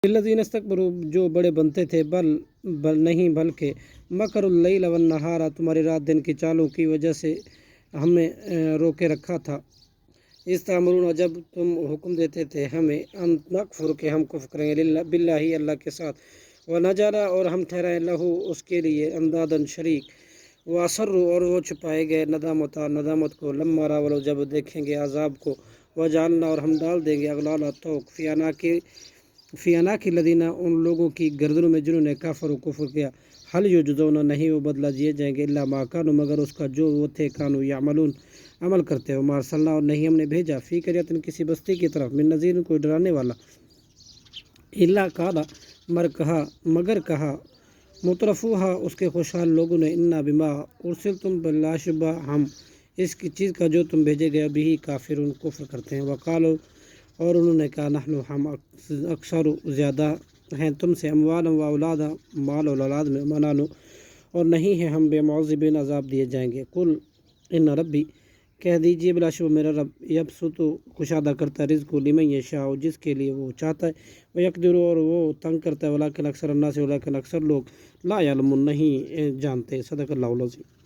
الذین استکبروا جو بڑے بنتے تھے بل نہیں بلکہ مکر اللیل والنہار تمہاری رات دن کی چالوں کی وجہ سے ہم نے روکے رکھا تھا۔ استامرون جب تم حکم دیتے تھے ہمیں ان نکفر کہ ہم کفر کریں گے باللہ اللہ کے ساتھ ونجعل اور ہم ٹھہرائیں لہو اس کے لیے اندادن شریک واسروا اور وہ چھپائے گئے ندامت کو لما راولوا جب دیکھیں گے عذاب کو وجعلنا اور ہم ڈال دیں گے اغلال توق فی عناق الذین ان لوگوں کی گردنوں میں جنہوں نے کفر کیا حل یجزون نہیں وہ بدلہ دیے جائیں گے الا ما کانوا مگر اس کا جو وہ تھے کانوا یعملون عمل کرتے وما ارسلنا اور نہیں ہم نے بھیجا فی قریۃ کسی بستی کی طرف من نذیر کوئی ڈرانے والا الا قال مگر کہا مترفوہا اس کے خوشحال لوگوں نے انا بما ارسلتم بلا شبہ ہم اس کی چیز کا جو تم بھیجے گئے بھی کافرون کفر کرتے ہیں وقالوا اور انہوں نے کہا نحن ہم اکثر زیادہ ہیں تم سے اموالا و اولادا مال اور اولاد میں منانو اور نہیں ہیں ہم بے معذبین عذاب دیے جائیں گے قل ان ربی کہہ دیجئے بلا شبہ میرا رب یبسط کشادہ کرتا ہے رزق لمن یشاء جس کے لیے وہ چاہتا ہے ویقدر اور وہ تنگ کرتا ہے ولکن اکثر الناس ولکن اکثر لوگ لا یعلمون نہیں جانتے صدق اللہ العظیم۔